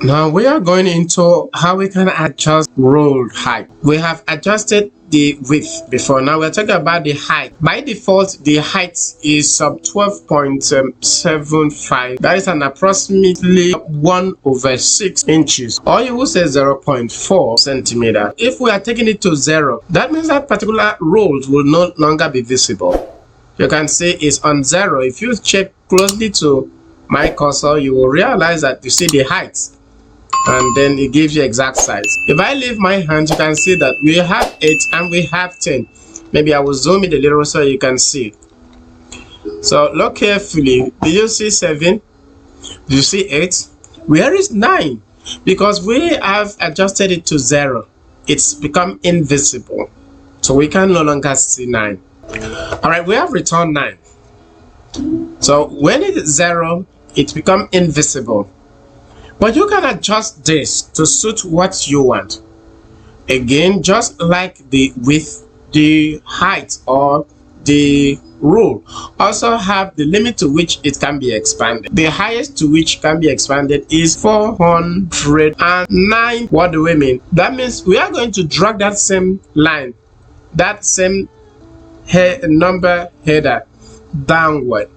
Now we are going into how we can adjust roll height. We have adjusted the width before. Now we're talking about the height. By default, the height is 12.75. That is an approximately 1/6 inches, or you will say 0.4 centimeter. If we are taking it to 0, that means that particular rolls will no longer be visible. You can see it's on 0. If you check closely to my cursor, you will realize that you see the height, and then it gives you exact size. If I leave my hand, you can see that we have 8 and we have 10. Maybe I will zoom it a little so you can see. So look carefully. Do you see 7? Do you see 8? Where is 9? Because we have adjusted it to 0. It's become invisible, so we can no longer see 9. All right, we have returned 9. So when it is 0, it becomes invisible. But you can adjust this to suit what you want. Again, just like the width, the height, or the rule also have the limit to which it can be expanded. The highest to which can be expanded is 409. What do we mean? That means we are going to drag that same line, that same number header downward.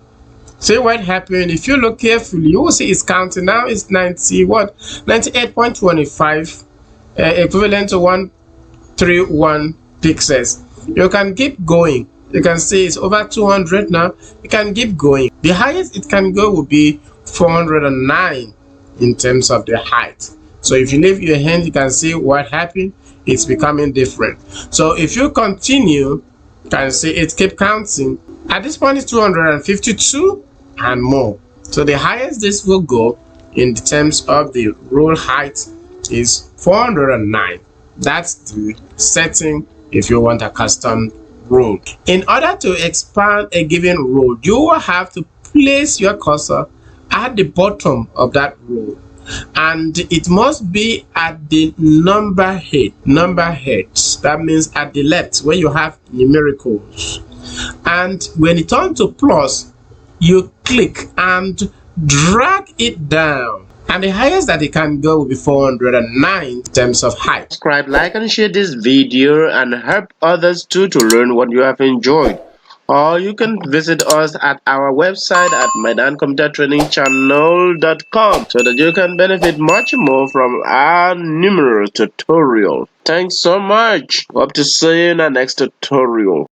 See what happened? If you look carefully, you will see it's counting now. It's 98.25, equivalent to 131 pixels. You can keep going. You can see it's over 200 now. You can keep going. The highest it can go will be 409 in terms of the height. So if you leave your hand, you can see what happened. It's becoming different. So if you continue, you can see it keep counting. At this point, it's 252 and more. So the highest this will go in the terms of the roll height is 409. That's the setting if you want a custom roll. In order to expand a given roll, you will have to place your cursor at the bottom of that roll, and it must be at the number heads. That means at the left where you have numericals. And when it turns to plus, you click and drag it down, and the highest that it can go will be 409 in terms of height. Subscribe, like, and share this video and help others too to learn what you have enjoyed. Or you can visit us at our website at mydancomputertrainingchannel.com so that you can benefit much more from our numerous tutorials. Thanks so much. Hope to see you in the next tutorial.